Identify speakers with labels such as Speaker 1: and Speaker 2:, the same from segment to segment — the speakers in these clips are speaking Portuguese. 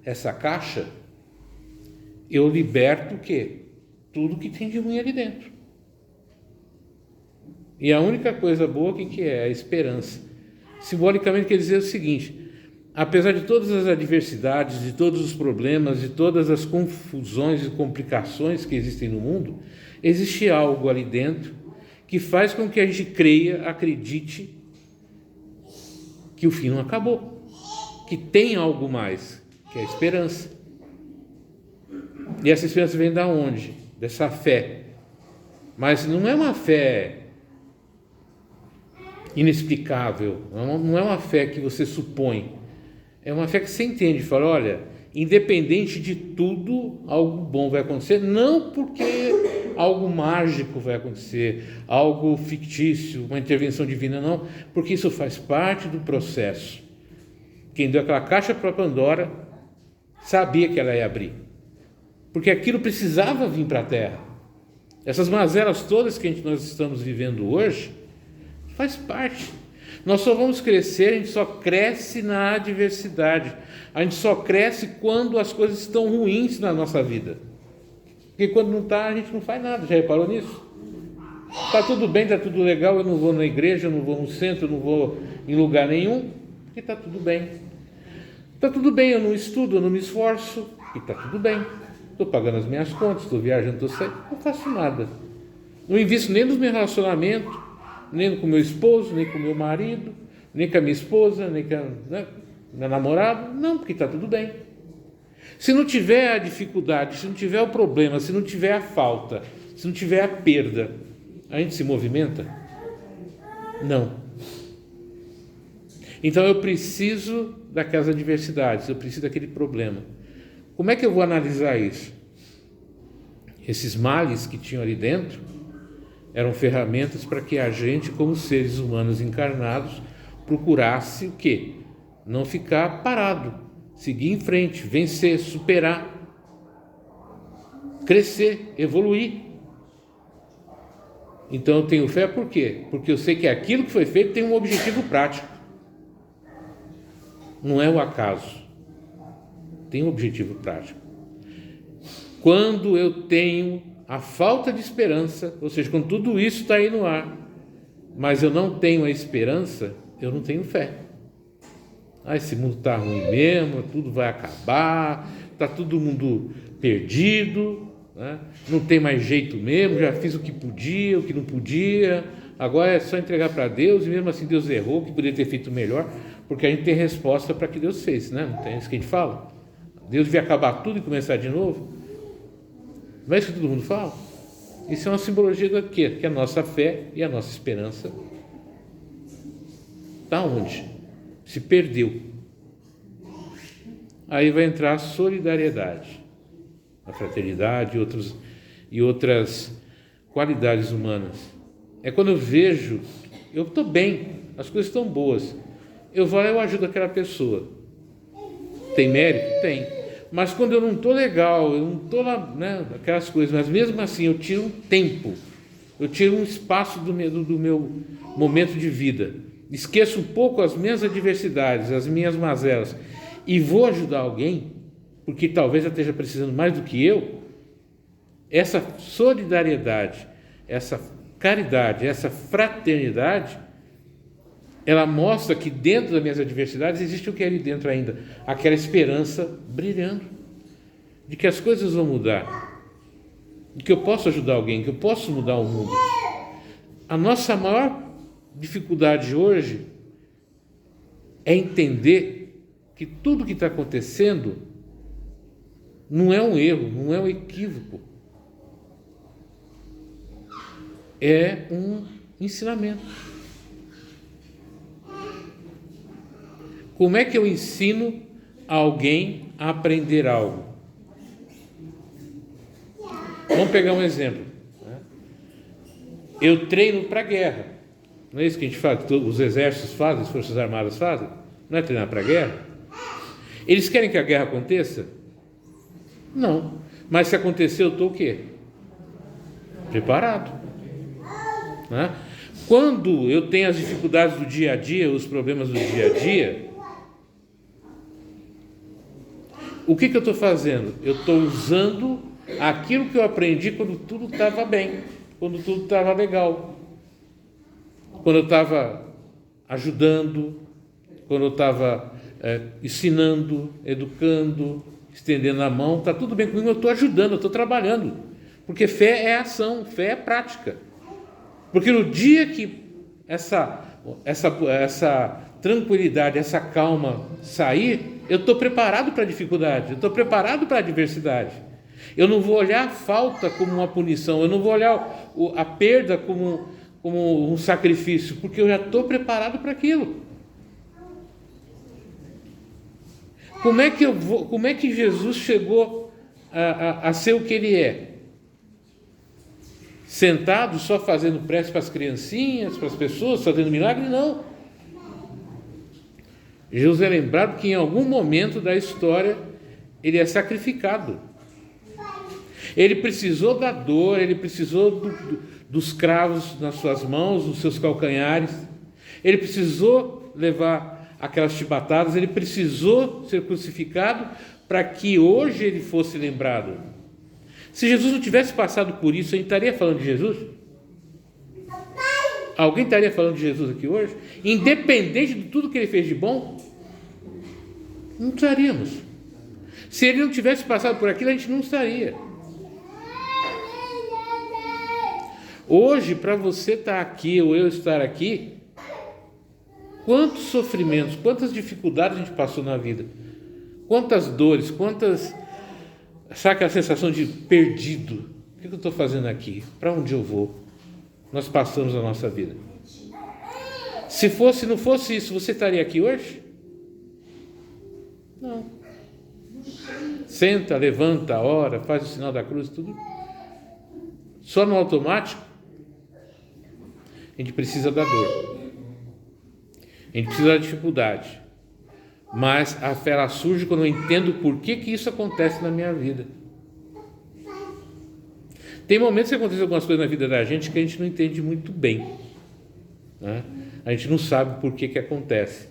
Speaker 1: essa caixa, eu liberto o quê? Tudo que tem de ruim ali dentro. E a única coisa boa, o que é? A esperança. Simbolicamente quer dizer o seguinte: apesar de todas as adversidades, de todos os problemas, de todas as confusões e complicações que existem no mundo, existe algo ali dentro que faz com que a gente creia, acredite que o fim não acabou, que tem algo mais, que é a esperança. E essa esperança vem da onde? Dessa fé. Mas não é uma fé inexplicável, não é uma fé que você supõe, é uma fé que você entende, fala, olha, independente de tudo, algo bom vai acontecer, não porque algo mágico vai acontecer, algo fictício, uma intervenção divina, não, porque isso faz parte do processo. Quem deu aquela caixa para Pandora sabia que ela ia abrir, porque aquilo precisava vir para a Terra. Essas mazelas todas que nós estamos vivendo hoje faz parte. Nós só vamos crescer, a gente só cresce na adversidade, a gente só cresce quando as coisas estão ruins na nossa vida, porque quando não está, a gente não faz nada. Já reparou nisso? Está tudo bem, está tudo legal, eu não vou na igreja, eu não vou no centro, eu não vou em lugar nenhum, porque está tudo bem. Está tudo bem, eu não estudo, eu não me esforço, e está tudo bem. Estou pagando as minhas contas, estou viajando, estou saindo, não faço nada. Não invisto nem nos meus relacionamentos, nem com meu esposo, nem com meu marido, nem com a minha esposa, nem com meu namorado, não, porque está tudo bem. Se não tiver a dificuldade, se não tiver o problema, se não tiver a falta, se não tiver a perda, a gente se movimenta? Não. Então eu preciso daquelas adversidades, eu preciso daquele problema. Como é que eu vou analisar isso? Esses males que tinham ali dentro eram ferramentas para que a gente, como seres humanos encarnados, procurasse o quê? Não ficar parado, seguir em frente, vencer, superar, crescer, evoluir. Então eu tenho fé por quê? Porque eu sei que aquilo que foi feito tem um objetivo prático. Não é o acaso. Tem um objetivo prático. Quando eu tenho a falta de esperança, ou seja, quando tudo isso está aí no ar, mas eu não tenho a esperança, eu não tenho fé. Esse mundo está ruim mesmo, tudo vai acabar, está todo mundo perdido, né? Não tem mais jeito mesmo, já fiz o que podia, o que não podia, agora é só entregar para Deus, e mesmo assim Deus errou, que poderia ter feito melhor, porque a gente tem resposta para o que Deus fez, né? Não tem isso que a gente fala? Deus devia acabar tudo e começar de novo? Não é isso que todo mundo fala? Isso é uma simbologia do quê? Que a nossa fé e a nossa esperança está onde? Se perdeu. Aí vai entrar a solidariedade, a fraternidade e outras qualidades humanas. É quando eu vejo, eu estou bem, as coisas estão boas, eu vou lá e eu ajudo aquela pessoa. Tem mérito? Tem. Mas quando eu não estou legal, eu não estou lá, né, aquelas coisas, mas mesmo assim eu tiro um tempo, eu tiro um espaço do meu momento de vida, esqueço um pouco as minhas adversidades, as minhas mazelas, e vou ajudar alguém, porque talvez ela esteja precisando mais do que eu. Essa solidariedade, essa caridade, essa fraternidade, ela mostra que dentro das minhas adversidades existe o que é ali dentro ainda, aquela esperança brilhando, de que as coisas vão mudar, de que eu posso ajudar alguém, que eu posso mudar o mundo. A nossa maior dificuldade hoje é entender que tudo que está acontecendo não é um erro, não é um equívoco, é um ensinamento. Como é que eu ensino alguém a aprender algo? Vamos pegar um exemplo. Eu treino para a guerra. Não é isso que a gente faz, os exércitos fazem, as forças armadas fazem? Não é treinar para a guerra? Eles querem que a guerra aconteça? Não. Mas se acontecer, eu estou o quê? Preparado. Né? Quando eu tenho as dificuldades do dia a dia, os problemas do dia a dia, O que eu estou fazendo? Eu estou usando aquilo que eu aprendi quando tudo estava bem, quando tudo estava legal, quando eu estava ajudando, quando eu estava ensinando, educando, estendendo a mão. Está tudo bem comigo, eu estou ajudando, eu estou trabalhando, porque fé é ação, fé é prática. Porque no dia que essa tranquilidade, essa calma sair, eu estou preparado para a dificuldade, eu estou preparado para a adversidade. Eu não vou olhar a falta como uma punição, eu não vou olhar a perda como um sacrifício, porque eu já estou preparado para aquilo. Como é que Jesus chegou a ser o que ele é? Sentado só fazendo prece para as criancinhas, para as pessoas, fazendo milagre? Não. Jesus é lembrado que em algum momento da história ele é sacrificado. Ele precisou da dor, ele precisou dos cravos nas suas mãos, nos seus calcanhares, ele precisou levar aquelas chibatadas, ele precisou ser crucificado para que hoje ele fosse lembrado. Se Jesus não tivesse passado por isso, a gente estaria falando de Jesus? Alguém estaria falando de Jesus aqui hoje? Independente de tudo que ele fez de bom? Não estaríamos. Se ele não tivesse passado por aquilo, a gente não estaria. Hoje, para você estar aqui ou eu estar aqui, quantos sofrimentos, quantas dificuldades a gente passou na vida, quantas dores, sabe aquela sensação de perdido? O que eu estou fazendo aqui? Para onde eu vou? Nós passamos a nossa vida. Se não fosse isso, você estaria aqui hoje? Não. Senta, levanta, ora, faz o sinal da cruz, tudo. Só no automático. A gente precisa da dor. A gente precisa da dificuldade. Mas a fé ela surge quando eu entendo por que isso acontece na minha vida. Tem momentos que acontecem algumas coisas na vida da gente que a gente não entende muito bem, né? A gente não sabe por que acontece.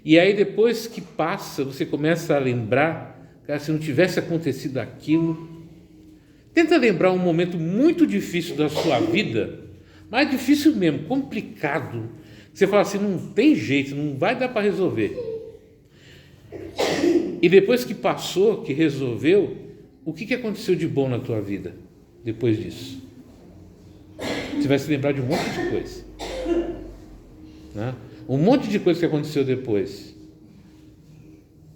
Speaker 1: E aí depois que passa, você começa a lembrar, cara, se não tivesse acontecido aquilo. Tenta lembrar um momento muito difícil da sua vida, mais difícil mesmo, complicado. Você fala assim, não tem jeito, não vai dar para resolver. E depois que passou, que resolveu, o que aconteceu de bom na tua vida depois disso? Você vai se lembrar de um monte de coisa, né? Um monte de coisa que aconteceu depois.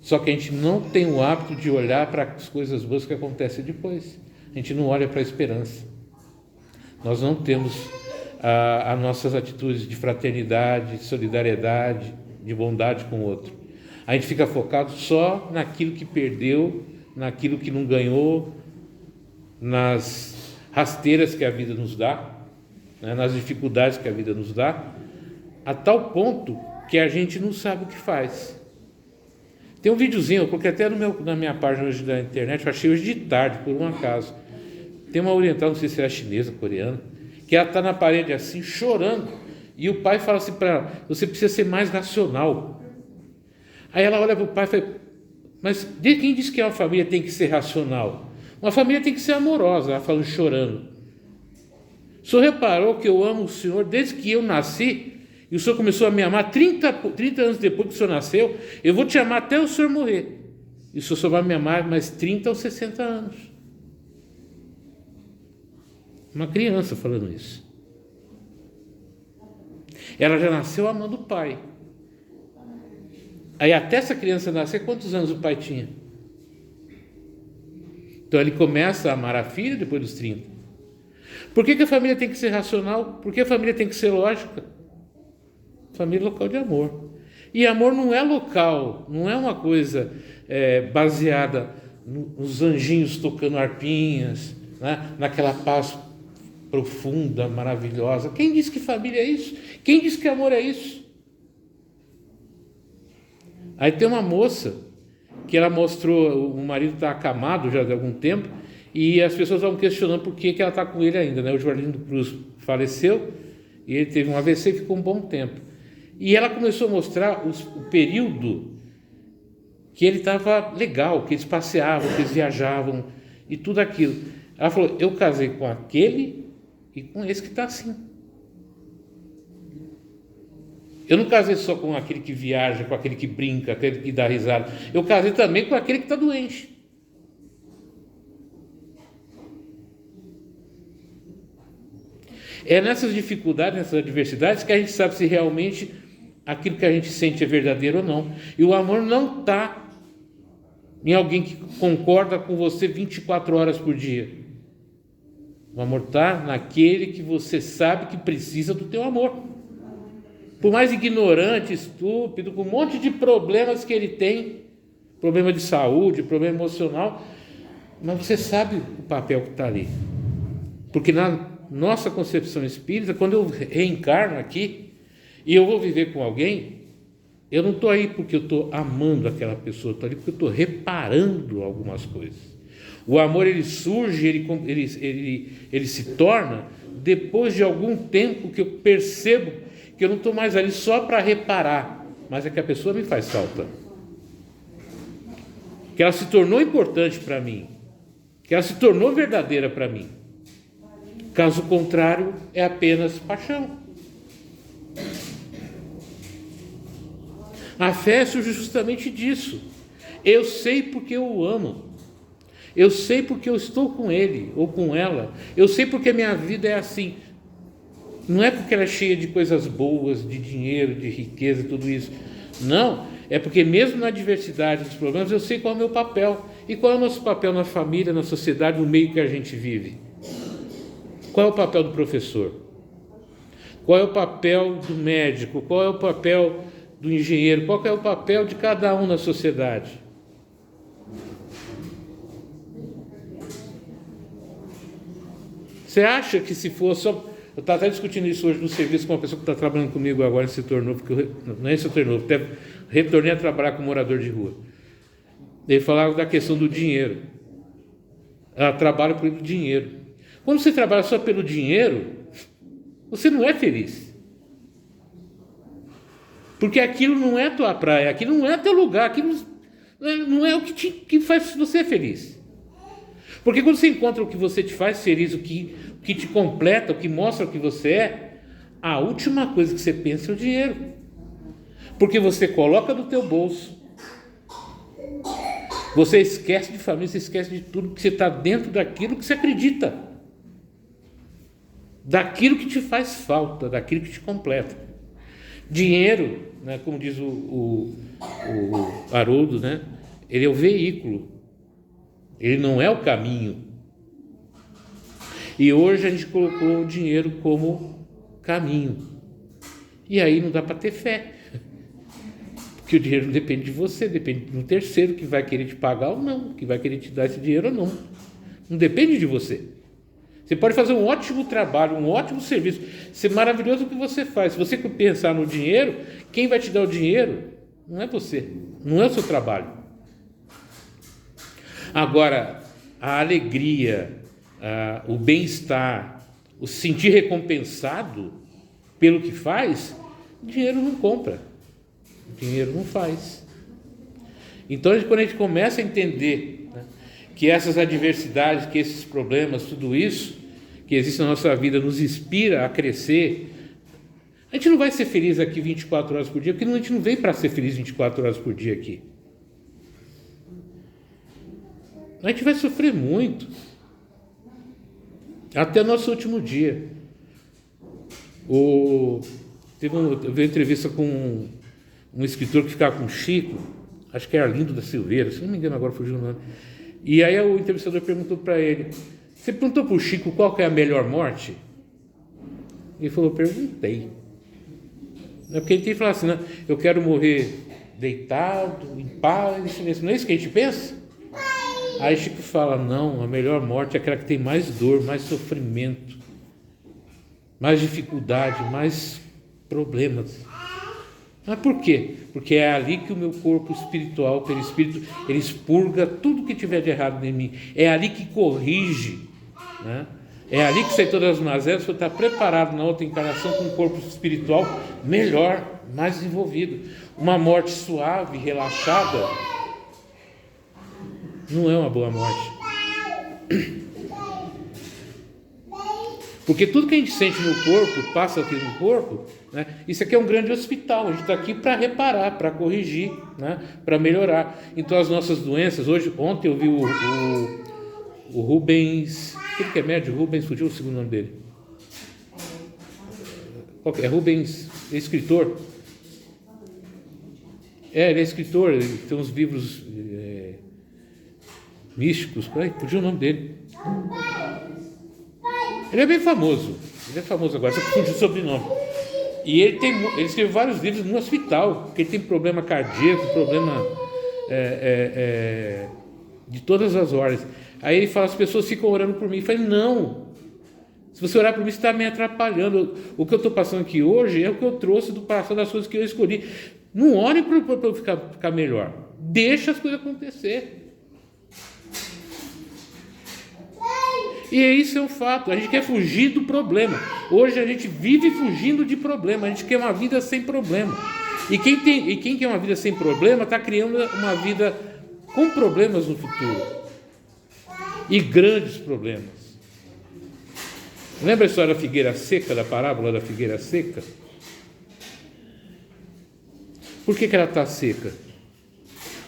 Speaker 1: Só que a gente não tem o hábito de olhar para as coisas boas que acontecem depois. A gente não olha para a esperança. Nós não temos as nossas atitudes de fraternidade, de solidariedade, de bondade com o outro. A gente fica focado só naquilo que perdeu, naquilo que não ganhou, nas rasteiras que a vida nos dá, né, nas dificuldades que a vida nos dá, a tal ponto que a gente não sabe o que faz. Tem um videozinho, eu coloquei até na minha página hoje da internet, eu achei hoje de tarde, por um acaso. Tem uma oriental, não sei se era chinesa, coreana, que ela está na parede assim, chorando, e o pai fala assim para ela, você precisa ser mais racional. Aí ela olha para o pai e fala, mas quem disse que uma família tem que ser racional? Uma família tem que ser amorosa, ela falando chorando. O senhor reparou que eu amo o senhor desde que eu nasci, e o senhor começou a me amar 30 anos depois que o senhor nasceu, eu vou te amar até o senhor morrer. E o senhor só vai me amar mais 30 ou 60 anos. Uma criança falando isso. Ela já nasceu amando o pai. Aí até essa criança nascer, quantos anos o pai tinha? Então ele começa a amar a filha depois dos 30. Por que a família tem que ser racional? Por que a família tem que ser lógica? Família é local de amor. E amor não é local, não é uma coisa baseada nos anjinhos tocando harpinhas, né? Naquela paz profunda, maravilhosa. Quem disse que família é isso? Quem disse que amor é isso? Aí tem uma moça que ela mostrou, o marido está acamado já de algum tempo, e as pessoas estavam questionando por que ela está com ele ainda, né? O Joaquim do Cruz faleceu e ele teve um AVC e ficou um bom tempo. E ela começou a mostrar o período que ele estava legal, que eles passeavam, que eles viajavam e tudo aquilo. Ela falou, eu casei com aquele e com esse que está assim. Eu não casei só com aquele que viaja, com aquele que brinca, aquele que dá risada. Eu casei também com aquele que está doente. É nessas dificuldades, nessas adversidades, que a gente sabe se realmente aquilo que a gente sente é verdadeiro ou não. E o amor não está em alguém que concorda com você 24 horas por dia. O amor está naquele que você sabe que precisa do teu amor. Por mais ignorante, estúpido, com um monte de problemas que ele tem, problema de saúde, problema emocional, mas você sabe o papel que está ali. Porque na nossa concepção espírita, quando eu reencarno aqui e eu vou viver com alguém, eu não estou aí porque eu estou amando aquela pessoa, estou ali porque eu estou reparando algumas coisas. O amor, ele surge, ele se torna depois de algum tempo que eu percebo que eu não estou mais ali só para reparar, mas é que a pessoa me faz falta, que ela se tornou importante para mim, que ela se tornou verdadeira para mim. Caso contrário, é apenas paixão. A fé surge justamente disso. Eu sei porque eu o amo. Eu sei porque eu estou com ele ou com ela. Eu sei porque minha vida é assim. Não é porque ela é cheia de coisas boas, de dinheiro, de riqueza, tudo isso. Não, é porque mesmo na diversidade dos problemas, eu sei qual é o meu papel. E qual é o nosso papel na família, na sociedade, no meio que a gente vive. Qual é o papel do professor? Qual é o papel do médico? Qual é o papel do engenheiro? Qual é o papel de cada um na sociedade? Você acha que se for só... Eu estava até discutindo isso hoje no serviço com uma pessoa que está trabalhando comigo agora, se tornou, porque não é se tornou, até retornei a trabalhar com morador de rua. Ele falava da questão do dinheiro. Ela trabalha pelo dinheiro. Quando você trabalha só pelo dinheiro, você não é feliz. Porque aquilo não é a tua praia, aquilo não é teu lugar, aquilo não é o que faz você feliz. Porque quando você encontra o que você te faz feliz, o que te completa, o que mostra o que você é, a última coisa que você pensa é o dinheiro. Porque você coloca no teu bolso, você esquece de família, você esquece de tudo, que você está dentro daquilo que você acredita, daquilo que te faz falta, daquilo que te completa. Dinheiro, né, como diz o Haroldo, né, ele é o veículo, ele não é o caminho. E hoje a gente colocou o dinheiro como caminho. E aí não dá para ter fé. Porque o dinheiro não depende de você, depende de um terceiro que vai querer te pagar ou não, que vai querer te dar esse dinheiro ou não. Não depende de você. Você pode fazer um ótimo trabalho, um ótimo serviço, ser maravilhoso o que você faz. Se você pensar no dinheiro, quem vai te dar o dinheiro não é você, não é o seu trabalho. Agora, a alegria, o bem-estar, o se sentir recompensado pelo que faz, dinheiro não compra, dinheiro não faz. Então, quando a gente começa a entender, né, que essas adversidades, que esses problemas, tudo isso que existe na nossa vida nos inspira a crescer, a gente não vai ser feliz aqui 24 horas por dia, porque a gente não veio para ser feliz 24 horas por dia aqui. A gente vai sofrer muito até o nosso último dia. Eu vi uma entrevista com um escritor que ficava com o Chico, acho que é Arlindo da Silveira, se não me engano agora fugiu o nome. E aí o entrevistador perguntou para ele: você perguntou para o Chico qual que é a melhor morte? Ele falou: perguntei. Porque ele tem que falar assim, né? Eu quero morrer deitado, em paz, não é isso que a gente pensa? Aí Chico fala: não, a melhor morte é aquela que tem mais dor, mais sofrimento, mais dificuldade, mais problemas. Mas por quê? Porque é ali que o meu corpo espiritual, o perispírito, ele expurga tudo que tiver de errado em mim. É ali que corrige, né? É ali que sai todas as mazelas, para estar preparado na outra encarnação com um corpo espiritual melhor, mais desenvolvido. Uma morte suave, relaxada, Não é uma boa morte. Porque tudo que a gente sente no corpo, passa aqui no corpo, né? Isso aqui é um grande hospital. A gente está aqui para reparar, para corrigir, né? Para melhorar. Então as nossas doenças, ontem eu vi o Rubens, ele que é médico, Rubens, fugiu o segundo nome dele. É Rubens, é escritor. Ele é escritor, ele tem uns livros místicos, fugiu o nome dele. Ele é bem famoso, agora, só que fugiu o sobrenome. E ele escreveu vários livros no hospital, porque ele tem problema cardíaco, problema de todas as ordens. Aí ele fala, as pessoas ficam orando por mim. Eu falei, não, se você orar por mim, você está me atrapalhando. O que eu estou passando aqui hoje é o que eu trouxe do passado, das coisas que eu escolhi. Não ore para eu ficar melhor, deixa as coisas acontecer. E isso é um fato, a gente quer fugir do problema. Hoje a gente vive fugindo de problema, a gente quer uma vida sem problema. E quem quer uma vida sem problema está criando uma vida com problemas no futuro. E grandes problemas. Lembra a história da figueira seca, da parábola da figueira seca? Por que ela está seca?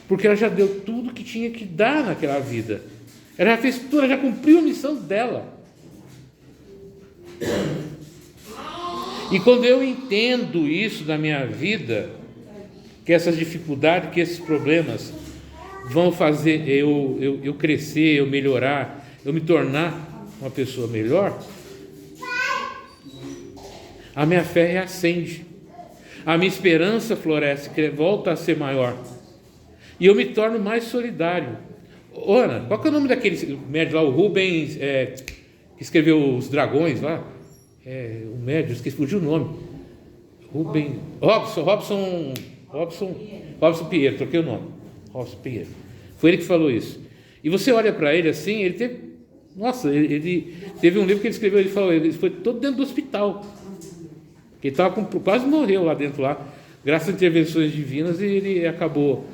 Speaker 1: Porque ela já deu tudo que tinha que dar naquela vida. Ela já fez tudo, ela já cumpriu a missão dela. E quando eu entendo isso na minha vida, que essas dificuldades, que esses problemas vão fazer eu crescer, eu melhorar, eu me tornar uma pessoa melhor, a minha fé reacende, a minha esperança floresce, volta a ser maior, e eu me torno mais solidário. Ana, qual que é o nome daquele médico lá, o Rubens, que escreveu Os Dragões lá? O médico, esqueci, fugiu o nome. Robson Pinheiro, troquei o nome. Robson Pinheiro. Foi ele que falou isso. E você olha para ele assim, ele teve um livro que ele escreveu, ele foi todo dentro do hospital. Ele quase morreu lá dentro, graças a intervenções divinas, e ele acabou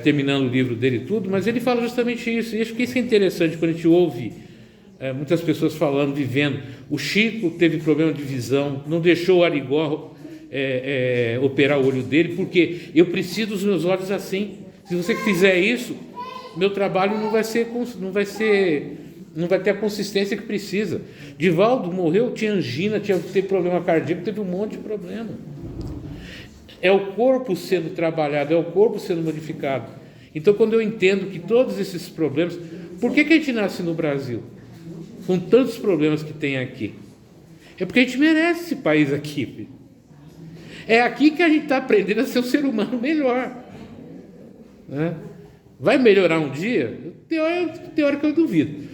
Speaker 1: terminando o livro dele e tudo, mas ele fala justamente isso, e acho que isso é interessante quando a gente ouve muitas pessoas falando, vivendo. O Chico teve problema de visão, não deixou o Arigó operar o olho dele, porque eu preciso dos meus olhos assim. Se você fizer isso, meu trabalho não vai ter a consistência que precisa. Divaldo morreu, tinha angina, teve problema cardíaco, teve um monte de problema. É o corpo sendo trabalhado, é o corpo sendo modificado. Então, quando eu entendo que todos esses problemas... Por que a gente nasce no Brasil? Com tantos problemas que tem aqui. É porque a gente merece esse país aqui. Filho. É aqui que a gente está aprendendo a ser um ser humano melhor. Né? Vai melhorar um dia? Teórico eu duvido.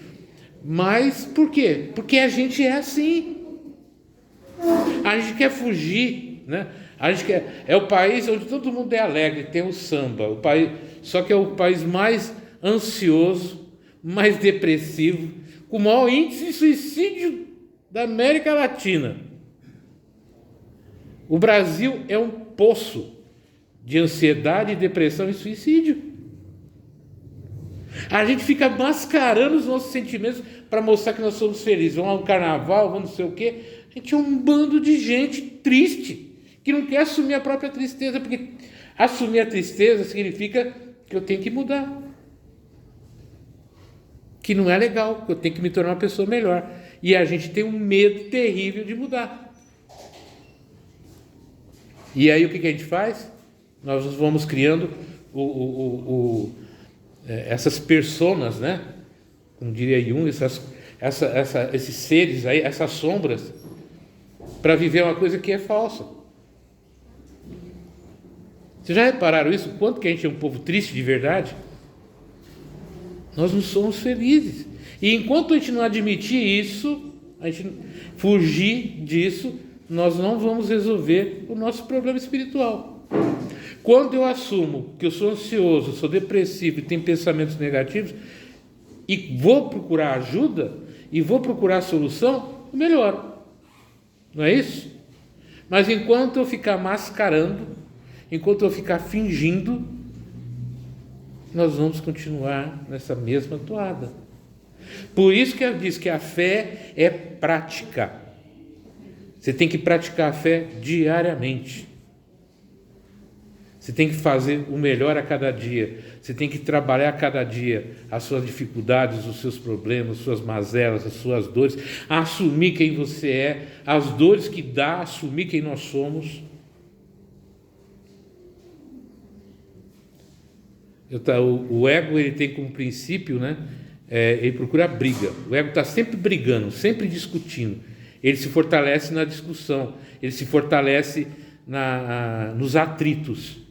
Speaker 1: Mas por quê? Porque a gente é assim. A gente quer fugir, né? A gente é o país onde todo mundo é alegre, tem o samba, só que é o país mais ansioso, mais depressivo, com o maior índice de suicídio da América Latina. O Brasil é um poço de ansiedade, depressão e suicídio. A gente fica mascarando os nossos sentimentos para mostrar que nós somos felizes. Vamos ao carnaval, vamos não sei o quê. A gente é um bando de gente triste, que não quer assumir a própria tristeza, porque assumir a tristeza significa que eu tenho que mudar, que não é legal, que eu tenho que me tornar uma pessoa melhor, e a gente tem um medo terrível de mudar. E aí o que a gente faz? Nós vamos criando essas personas, né? Como diria Jung, esses seres aí, essas sombras, para viver uma coisa que é falsa. Vocês já repararam isso? Quanto que a gente é um povo triste de verdade? Nós não somos felizes. E enquanto a gente não admitir isso, a gente fugir disso, nós não vamos resolver o nosso problema espiritual. Quando eu assumo que eu sou ansioso, sou depressivo e tenho pensamentos negativos, e vou procurar ajuda, e vou procurar solução, eu melhoro. Não é isso? Mas enquanto eu ficar mascarando, enquanto eu ficar fingindo, nós vamos continuar nessa mesma toada. Por isso que ela diz que a fé é prática. Você tem que praticar a fé diariamente. Você tem que fazer o melhor a cada dia. Você tem que trabalhar a cada dia as suas dificuldades, os seus problemas, as suas mazelas, as suas dores. Assumir quem você é, as dores que dá, assumir quem nós somos. O ego, ele tem como princípio, né? Ele procura briga. O ego está sempre brigando, sempre discutindo. Ele se fortalece na discussão. Ele se fortalece nos atritos.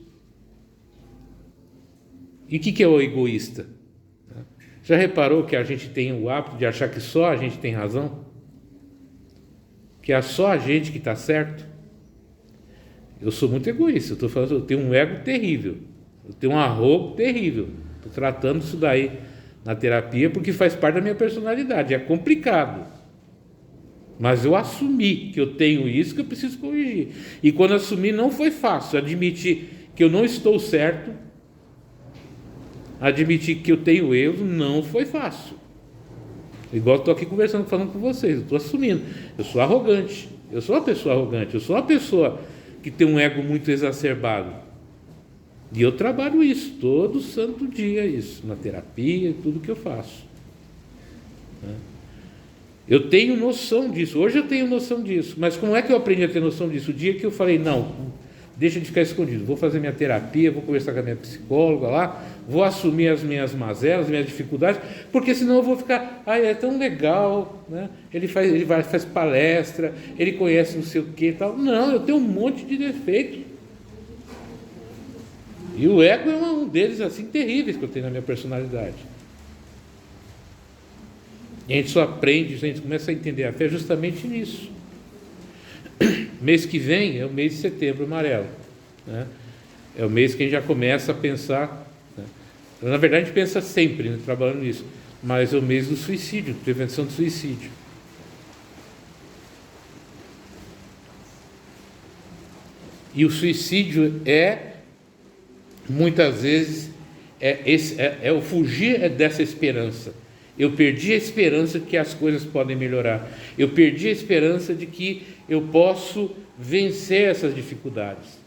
Speaker 1: E o que é o egoísta? Já reparou que a gente tem o hábito de achar que só a gente tem razão? Que é só a gente que está certo? Eu sou muito egoísta, eu tenho um ego terrível, eu tenho um arrobo terrível. Estou tratando isso daí na terapia porque faz parte da minha personalidade, é complicado. Mas eu assumi que eu tenho isso, que eu preciso corrigir. E quando assumi, não foi fácil admitir que eu não estou certo. Admitir que eu tenho erros não foi fácil. Igual estou aqui conversando, falando com vocês, eu estou assumindo. Eu sou arrogante, eu sou uma pessoa arrogante, eu sou uma pessoa que tem um ego muito exacerbado. E eu trabalho isso todo santo dia, isso, na terapia e tudo que eu faço. Eu tenho noção disso, hoje eu tenho noção disso, mas como é que eu aprendi a ter noção disso? O dia que eu falei, não, deixa de ficar escondido, vou fazer minha terapia, vou conversar com a minha psicóloga lá, vou assumir as minhas mazelas, as minhas dificuldades, porque senão eu vou ficar, é tão legal, né? Ele faz palestra, ele conhece não sei o que e tal. Não, eu tenho um monte de defeitos. E o ego é um deles assim terríveis que eu tenho na minha personalidade. E a gente só aprende, a gente começa a entender a fé justamente nisso. Mês que vem é o mês de Setembro Amarelo, né? É o mês que a gente já começa a pensar, né? Na verdade a gente pensa sempre, né, trabalhando nisso, mas é o mês do suicídio, prevenção do suicídio. E o suicídio muitas vezes o fugir dessa esperança. Eu perdi a esperança de que as coisas podem melhorar. Eu perdi a esperança de que eu posso vencer essas dificuldades,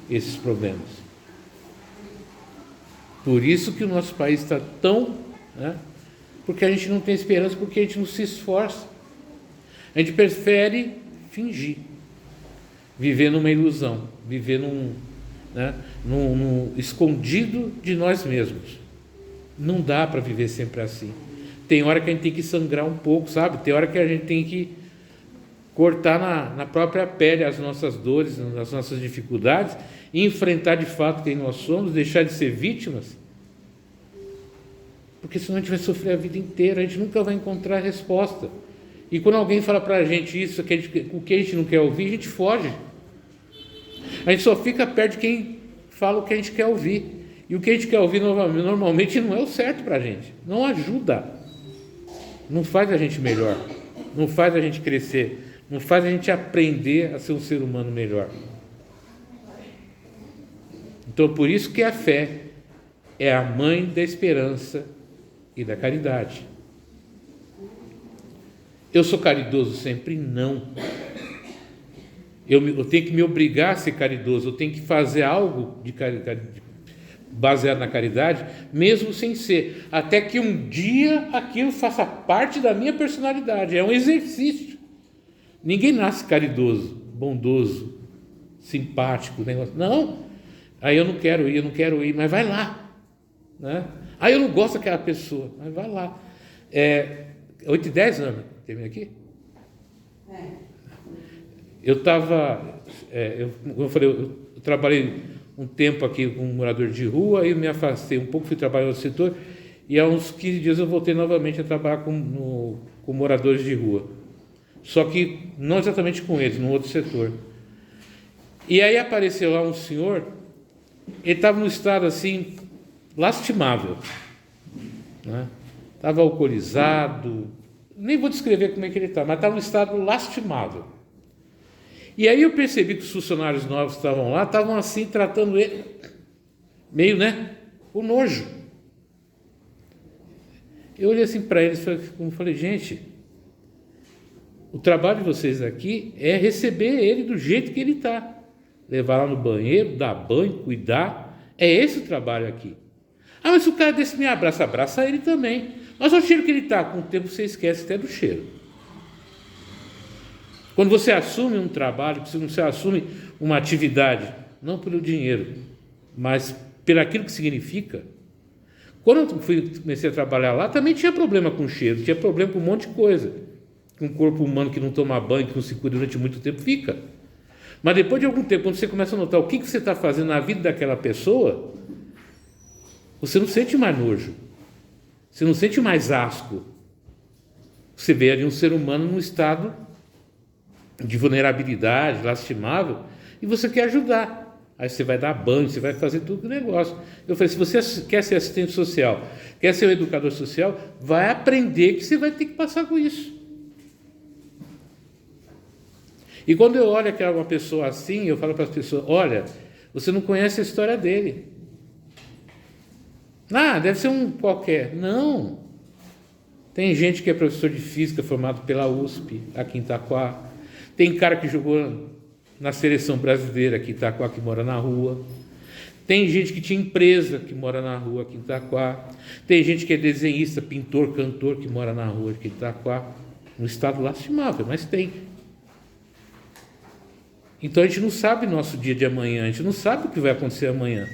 Speaker 1: esses problemas. Por isso que o nosso país está tão... né? Porque a gente não tem esperança, porque a gente não se esforça. A gente prefere fingir, viver numa ilusão, viver num escondido de nós mesmos. Não dá para viver sempre assim. Tem hora que a gente tem que sangrar um pouco, sabe? Tem hora que a gente tem que cortar na própria pele as nossas dores, as nossas dificuldades, e enfrentar de fato quem nós somos, deixar de ser vítimas, porque senão a gente vai sofrer a vida inteira, a gente nunca vai encontrar resposta. E quando alguém fala para a gente isso, o que a gente não quer ouvir, a gente foge. A gente só fica perto de quem fala o que a gente quer ouvir, e o que a gente quer ouvir normalmente não é o certo para a gente, não ajuda. Não faz a gente melhor, não faz a gente crescer, não faz a gente aprender a ser um ser humano melhor. Então, por isso que a fé é a mãe da esperança e da caridade. Eu sou caridoso sempre? Não. Eu tenho que me obrigar a ser caridoso, eu tenho que fazer algo de caridade, baseado na caridade, mesmo sem ser, até que um dia aquilo faça parte da minha personalidade. É um exercício. Ninguém nasce caridoso, bondoso, simpático, negócio. Não, aí eu não quero ir, mas vai lá, né? Aí eu não gosto daquela pessoa, mas vai lá. 8 e 10 anos, termina aqui? Eu trabalhei um tempo aqui com um morador de rua, aí eu me afastei um pouco, fui trabalhar no setor, e há uns 15 dias eu voltei novamente a trabalhar com moradores de rua, só que não exatamente com eles, num outro setor. E aí apareceu lá um senhor, ele estava num estado assim, lastimável, né? Estava alcoolizado, nem vou descrever como é que ele estava, mas estava num estado lastimável. E aí eu percebi que os funcionários novos que estavam lá, estavam assim, tratando ele meio, com nojo. Eu olhei assim para eles e falei, gente, o trabalho de vocês aqui é receber ele do jeito que ele está. Levar lá no banheiro, dar banho, cuidar. É esse o trabalho aqui. Ah, mas se o cara desse me abraça, abraça ele também. Mas olha o cheiro que ele está. Com o tempo você esquece até do cheiro. Quando você assume um trabalho, você assume uma atividade, não pelo dinheiro, mas pelo aquilo que significa. Quando eu comecei a trabalhar lá, também tinha problema com cheiro, tinha problema com um monte de coisa. Com um corpo humano que não toma banho, que não se cuida durante muito tempo, fica. Mas depois de algum tempo, quando você começa a notar o que você está fazendo na vida daquela pessoa, você não sente mais nojo, você não sente mais asco. Você vê ali um ser humano num estado de vulnerabilidade, lastimável, e você quer ajudar. Aí você vai dar banho, você vai fazer tudo o negócio. Eu falei, se você quer ser assistente social, quer ser um educador social, vai aprender que você vai ter que passar com isso. E quando eu olho que é uma pessoa assim, eu falo para as pessoas, olha, você não conhece a história dele. Ah, deve ser um qualquer. Não. Tem gente que é professor de física formado pela USP, aqui em Itaquá. Tem cara que jogou na seleção brasileira aqui em Itaquá, que mora na rua. Tem gente que tinha empresa que mora na rua aqui em Itaquá. Tem gente que é desenhista, pintor, cantor que mora na rua aqui em Itaquá. Um estado lastimável, mas tem. Então a gente não sabe nosso dia de amanhã, a gente não sabe o que vai acontecer amanhã.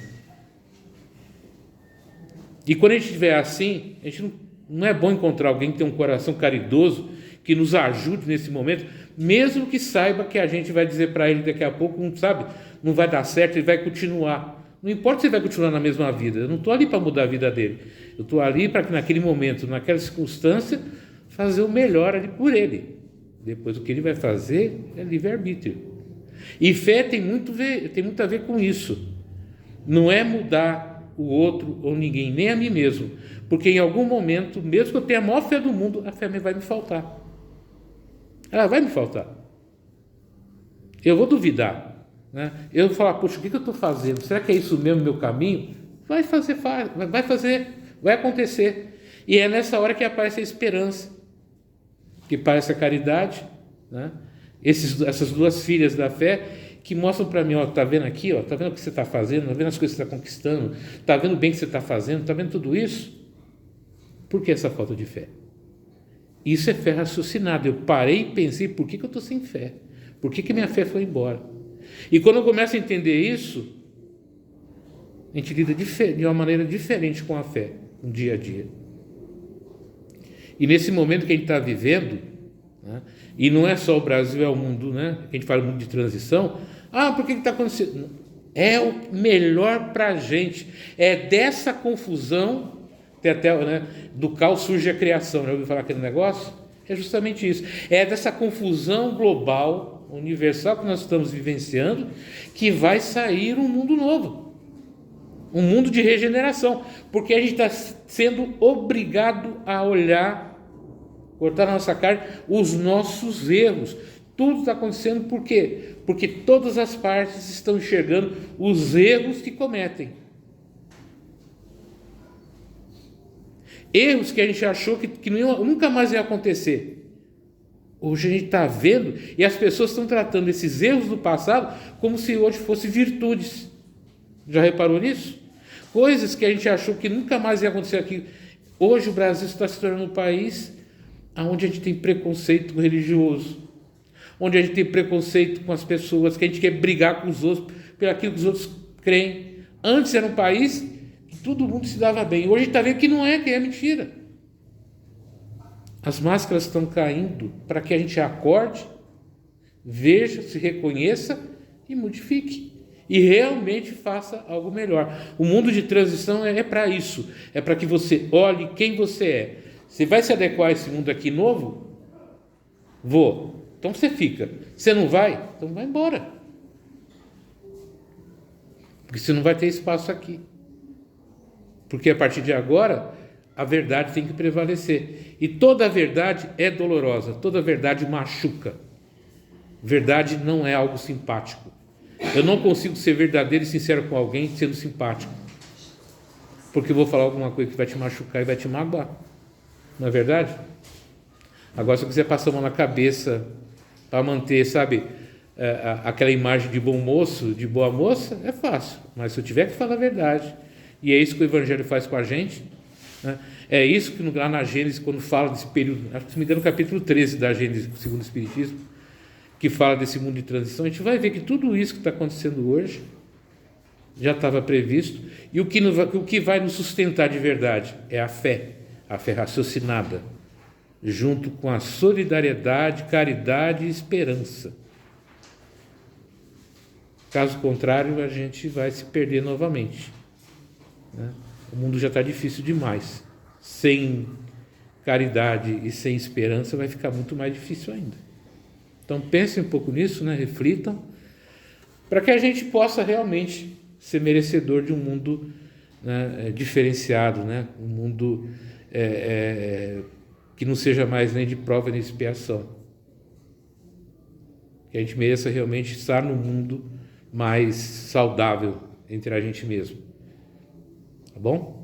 Speaker 1: E quando a gente estiver assim, a gente não é bom encontrar alguém que tem um coração caridoso, que nos ajude nesse momento, mesmo que saiba que a gente vai dizer para ele daqui a pouco, não sabe, não vai dar certo, ele vai continuar. Não importa se ele vai continuar na mesma vida, eu não estou ali para mudar a vida dele, eu estou ali para que naquele momento, naquela circunstância, fazer o melhor ali por ele. Depois o que ele vai fazer é livre-arbítrio. E fé tem muito a ver com isso. Não é mudar o outro ou ninguém, nem a mim mesmo. Porque em algum momento, mesmo que eu tenha a maior fé do mundo, a fé vai me faltar. Ela vai me faltar. Eu vou duvidar. Né? Eu vou falar, poxa, o que eu estou fazendo? Será que é isso mesmo meu caminho? Vai acontecer. E é nessa hora que aparece a esperança, que aparece a caridade, né? Essas duas filhas da fé que mostram para mim, ó, tá vendo aqui, ó, tá vendo o que você está fazendo, tá vendo as coisas que você está conquistando, tá vendo o bem que você está fazendo, tá vendo tudo isso? Por que essa falta de fé? Isso é fé raciocinada. Eu parei e pensei, por que eu estou sem fé? Por que minha fé foi embora? E quando eu começo a entender isso, a gente lida de uma maneira diferente com a fé, no dia a dia. E nesse momento que a gente está vivendo, né, e não é só o Brasil, é o mundo, né? A gente fala muito de transição. Ah, por que está acontecendo? É o melhor para a gente. É dessa confusão, tem até, né, do caos surge a criação. Já ouviu falar aquele negócio? É justamente isso. É dessa confusão global, universal que nós estamos vivenciando, que vai sair um mundo novo. Um mundo de regeneração. Porque a gente está sendo obrigado a olhar, cortar na nossa carne os nossos erros. Tudo está acontecendo por quê? Porque todas as partes estão enxergando os erros que cometem. Erros que a gente achou que nunca mais ia acontecer. Hoje a gente está vendo e as pessoas estão tratando esses erros do passado como se hoje fossem virtudes. Já reparou nisso? Coisas que a gente achou que nunca mais ia acontecer aqui. Hoje o Brasil está se tornando um país onde a gente tem preconceito religioso, onde a gente tem preconceito com as pessoas, que a gente quer brigar com os outros pelo aquilo que os outros creem. Antes era um país que todo mundo se dava bem. Hoje a gente está vendo que não é, que é mentira. As máscaras estão caindo para que a gente acorde, veja, se reconheça e modifique. E realmente faça algo melhor. O mundo de transição é para isso. É para que você olhe quem você é. Você vai se adequar a esse mundo aqui novo? Vou. Então você fica. Você não vai? Então vai embora. Porque você não vai ter espaço aqui. Porque a partir de agora, a verdade tem que prevalecer. E toda a verdade é dolorosa. Toda verdade machuca. Verdade não é algo simpático. Eu não consigo ser verdadeiro e sincero com alguém sendo simpático. Porque eu vou falar alguma coisa que vai te machucar e vai te magoar. não é verdade? Agora, se eu quiser passar a mão na cabeça para manter, sabe, aquela imagem de bom moço, de boa moça, é fácil. Mas se eu tiver que falar a verdade, e é isso que o Evangelho faz com a gente, né? É isso que lá na Gênesis, quando fala desse período, acho que se me engano, no capítulo 13 da Gênesis, segundo o Espiritismo, que fala desse mundo de transição, a gente vai ver que tudo isso que está acontecendo hoje já estava previsto, e o que vai nos sustentar de verdade é a fé raciocinada, junto com a solidariedade, caridade e esperança. Caso contrário, a gente vai se perder novamente, né? O mundo já está difícil demais. Sem caridade e sem esperança vai ficar muito mais difícil ainda. Então pensem um pouco nisso, né? Reflitam, para que a gente possa realmente ser merecedor de um mundo, né, diferenciado, né? Um mundo que não seja mais nem de prova nem de expiação. Que a gente mereça realmente estar num mundo mais saudável entre a gente mesmo. Tá bom?